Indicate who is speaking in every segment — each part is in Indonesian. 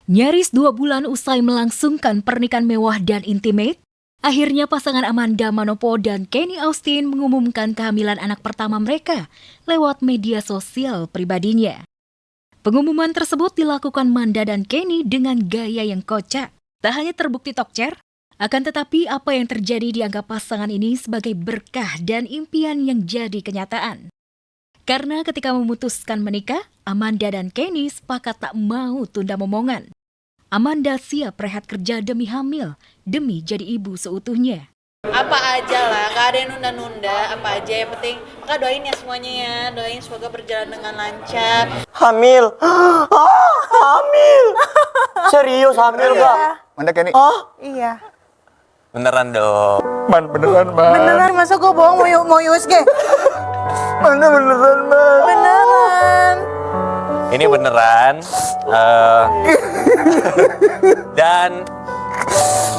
Speaker 1: Nyaris 2 bulan usai melangsungkan pernikahan mewah dan intimate, akhirnya pasangan Amanda Manopo dan Kenny Austin mengumumkan kehamilan anak pertama mereka lewat media sosial pribadinya. Pengumuman tersebut dilakukan Manda dan Kenny dengan gaya yang kocak. Tak hanya terbukti tokcer, akan tetapi apa yang terjadi dianggap pasangan ini sebagai berkah dan impian yang jadi kenyataan. Karena ketika memutuskan menikah, Amanda dan Kenny sepakat tak mau tunda momongan. Amanda siap rehat kerja demi hamil, demi jadi ibu seutuhnya.
Speaker 2: Apa aja lah, gak ada yang nunda-nunda, apa aja yang penting. Maka doain ya semuanya ya, doain semoga berjalan dengan lancar.
Speaker 3: Hamil. Hamil. Serius hamil gak?
Speaker 4: Mana Kenny?
Speaker 5: Iya.
Speaker 4: Beneran dong.
Speaker 3: Beneran, Man.
Speaker 5: Beneran, masa gue bohong mau USG?
Speaker 3: Beneran, Man.
Speaker 5: Beneran.
Speaker 4: Ini beneran. Dan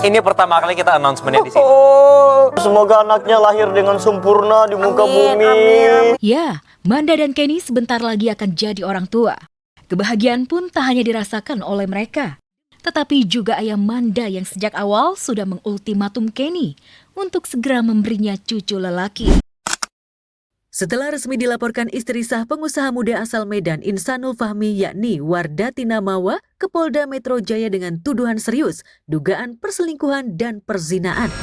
Speaker 4: ini pertama kali kita announcementnya di sini.
Speaker 3: Oh, semoga anaknya lahir dengan sempurna di muka bumi.
Speaker 1: Ya, Manda dan Kenny sebentar lagi akan jadi orang tua. Kebahagiaan pun tak hanya dirasakan oleh mereka, tetapi juga ayah Manda yang sejak awal sudah mengultimatum Kenny untuk segera memberinya cucu lelaki. Setelah resmi dilaporkan istri sah pengusaha muda asal Medan Insanul Fahmi yakni Wardatina Mawa ke Polda Metro Jaya dengan tuduhan serius, dugaan perselingkuhan dan perzinaan.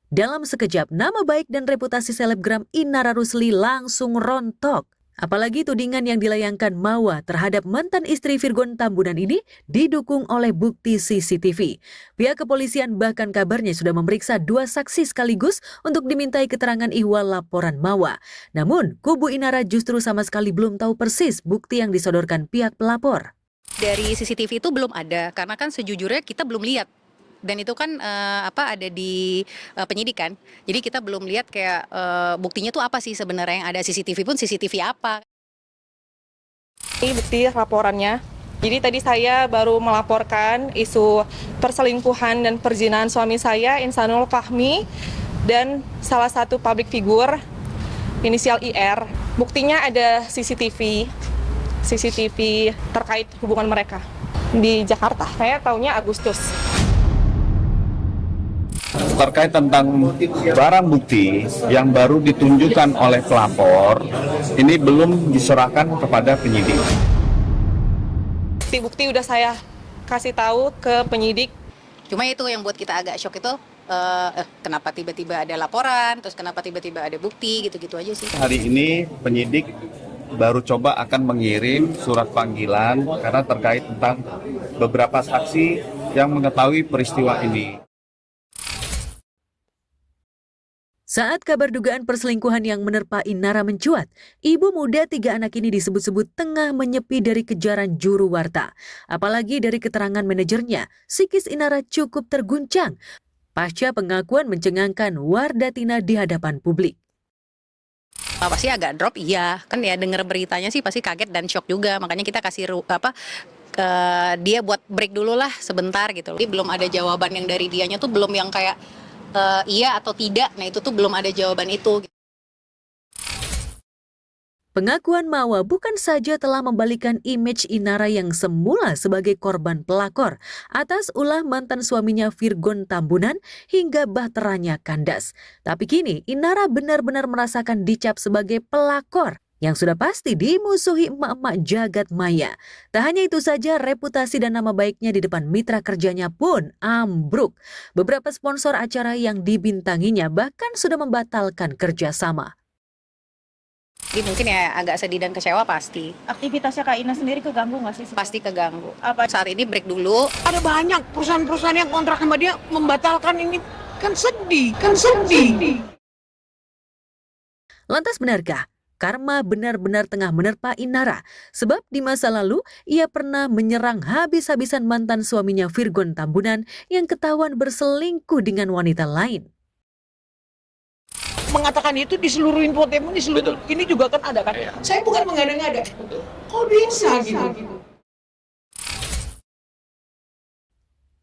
Speaker 1: Dalam sekejap, nama baik dan reputasi selebgram Inara Rusli langsung rontok. Apalagi tudingan yang dilayangkan Mawa terhadap mantan istri Virgon Tambunan ini didukung oleh bukti CCTV. Pihak kepolisian bahkan kabarnya sudah memeriksa 2 saksi sekaligus untuk dimintai keterangan ihwal laporan Mawa. Namun, kubu Inara justru sama sekali belum tahu persis bukti yang disodorkan pihak pelapor.
Speaker 6: Dari CCTV itu belum ada, karena kan sejujurnya kita belum lihat. Dan itu kan ada di penyidik kan. Jadi kita belum lihat kayak buktinya tuh apa sih sebenarnya yang ada. CCTV pun CCTV apa.
Speaker 7: Ini bukti laporannya. Jadi tadi saya baru melaporkan isu perselingkuhan dan perzinahan suami saya, Insanul Fahmi, dan salah satu public figure inisial IR. Buktinya ada CCTV terkait hubungan mereka di Jakarta. Saya tahunya Agustus.
Speaker 8: Terkait tentang barang bukti yang baru ditunjukkan oleh pelapor, ini belum diserahkan kepada penyidik.
Speaker 7: Bukti udah saya kasih tahu ke penyidik.
Speaker 6: Cuma itu yang buat kita agak shock itu, kenapa tiba-tiba ada laporan, terus kenapa tiba-tiba ada bukti, gitu-gitu aja sih.
Speaker 8: Hari ini penyidik baru coba akan mengirim surat panggilan karena terkait tentang beberapa saksi yang mengetahui peristiwa ini.
Speaker 1: Saat kabar dugaan perselingkuhan yang menerpa Inara mencuat, ibu muda 3 anak ini disebut-sebut tengah menyepi dari kejaran juru warta. Apalagi dari keterangan manajernya, psikis Inara cukup terguncang pasca pengakuan mencengangkan Wardatina di hadapan publik.
Speaker 6: Pasti agak drop, iya. Kan ya denger beritanya sih pasti kaget dan shock juga. Makanya kita kasih dia buat break dulu lah sebentar gitu. Jadi belum ada jawaban yang dari dianya tuh belum yang kayak iya atau tidak, nah itu tuh belum ada jawaban itu.
Speaker 1: Pengakuan Mawa bukan saja telah membalikan image Inara yang semula sebagai korban pelakor atas ulah mantan suaminya Virgon Tambunan hingga bahteranya kandas. Tapi kini Inara benar-benar merasakan dicap sebagai pelakor yang sudah pasti dimusuhi emak-emak jagat maya. Tak hanya itu saja, reputasi dan nama baiknya di depan mitra kerjanya pun ambruk. Beberapa sponsor acara yang dibintanginya bahkan sudah membatalkan kerjasama.
Speaker 6: Jadi mungkin ya agak sedih dan kecewa pasti.
Speaker 5: Aktivitasnya Kak Ina sendiri keganggu nggak sih?
Speaker 6: Pasti keganggu.
Speaker 5: Apa?
Speaker 6: Saat ini break dulu.
Speaker 9: Ada banyak perusahaan-perusahaan yang kontrak sama dia membatalkan ini. Kan sedih.
Speaker 1: Lantas benarkah karma benar-benar tengah menerpa Inara? Sebab di masa lalu ia pernah menyerang habis-habisan mantan suaminya Virgon Tambunan yang ketahuan berselingkuh dengan wanita lain.
Speaker 9: Mengatakan itu di seluruh infotainment, di seluruh ini juga kan ada kan. Saya bukan mengada-ngada. Kok bisa gitu?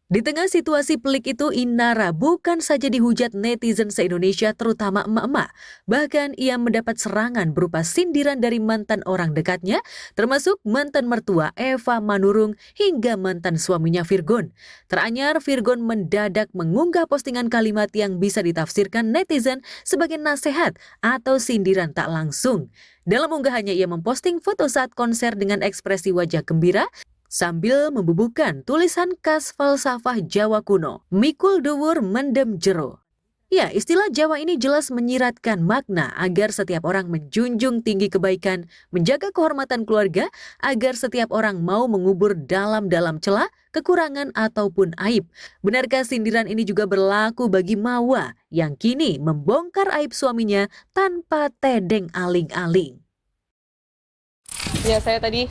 Speaker 10: Di tengah situasi pelik itu, Inara bukan saja dihujat netizen se-Indonesia terutama emak-emak. Bahkan ia mendapat serangan berupa sindiran dari mantan orang dekatnya, termasuk mantan mertua Eva Manurung hingga mantan suaminya Virgon. Teranyar, Virgon mendadak mengunggah postingan kalimat yang bisa ditafsirkan netizen sebagai nasihat atau sindiran tak langsung. Dalam unggahannya ia memposting foto saat konser dengan ekspresi wajah gembira, sambil membubuhkan tulisan khas falsafah Jawa kuno, mikul dhuwur mendem jero. Ya, istilah Jawa ini jelas menyiratkan makna agar setiap orang menjunjung tinggi kebaikan, menjaga kehormatan keluarga, agar setiap orang mau mengubur dalam-dalam celah, kekurangan ataupun aib. Benarkah sindiran ini juga berlaku bagi Mawa yang kini membongkar aib suaminya tanpa tedeng aling-aling?
Speaker 7: Ya, saya tadi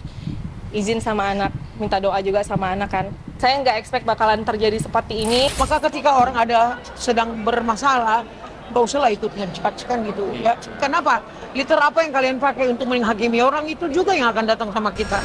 Speaker 7: izin sama anak, minta doa juga sama anak kan. Saya nggak expect bakalan terjadi seperti ini.
Speaker 9: Maka ketika orang ada sedang bermasalah, nggak usah lah itu menjudgekan gitu ya. Kenapa? Liter apa yang kalian pakai untuk menghakimi orang itu juga yang akan datang sama kita.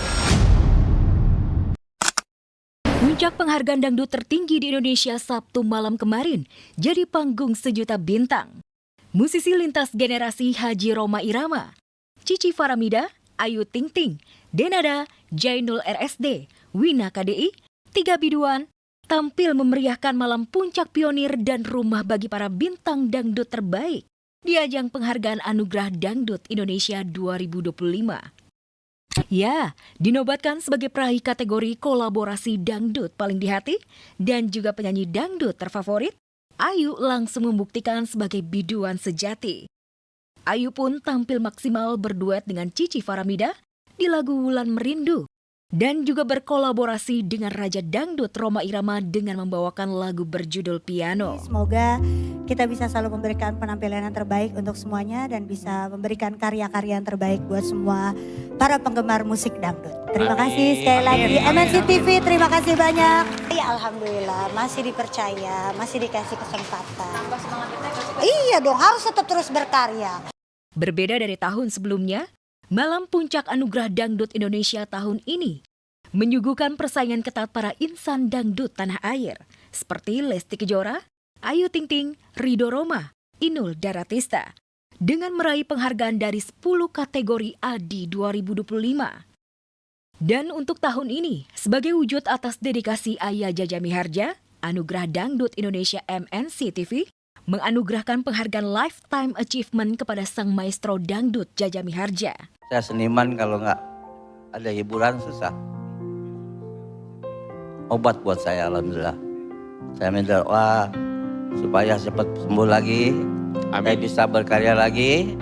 Speaker 1: Puncak penghargaan dangdut tertinggi di Indonesia Sabtu malam kemarin jadi panggung sejuta bintang. Musisi lintas generasi Haji Rhoma Irama, Cici Faramida, Ayu Ting Ting, Denada, Jainul RSD, Wina KDI, Tiga Biduan tampil memeriahkan malam puncak pionir dan rumah bagi para bintang dangdut terbaik di ajang penghargaan Anugerah Dangdut Indonesia 2025. Ya, dinobatkan sebagai peraih kategori kolaborasi dangdut paling di hati dan juga penyanyi dangdut terfavorit, Ayu langsung membuktikan sebagai biduan sejati. Ayu pun tampil maksimal berduet dengan Cici Faramida di lagu Wulan Merindu dan juga berkolaborasi dengan Raja Dangdut Rhoma Irama dengan membawakan lagu berjudul Piano.
Speaker 11: Semoga kita bisa selalu memberikan penampilan yang terbaik untuk semuanya dan bisa memberikan karya-karya yang terbaik buat semua para penggemar musik dangdut. Terima kasih sekali lagi MNC TV, terima kasih banyak. Ya, alhamdulillah masih dipercaya, masih dikasih kesempatan. Iya dong, harus tetap terus berkarya.
Speaker 1: Berbeda dari tahun sebelumnya, Malam Puncak Anugerah Dangdut Indonesia tahun ini menyuguhkan persaingan ketat para insan dangdut tanah air seperti Lesti Kejora, Ayu Ting Ting, Ridho Rhoma, Inul Daratista dengan meraih penghargaan dari 10 kategori ADI 2025. Dan untuk tahun ini, sebagai wujud atas dedikasi Ayah Jaja Miharja, Anugerah Dangdut Indonesia MNC TV menganugerahkan penghargaan Lifetime Achievement kepada sang maestro dangdut Jaja Miharja.
Speaker 12: Saya seniman, kalau nggak ada hiburan susah. Obat buat saya, alhamdulillah. Saya minta doa supaya cepat sembuh lagi, saya bisa berkarya lagi.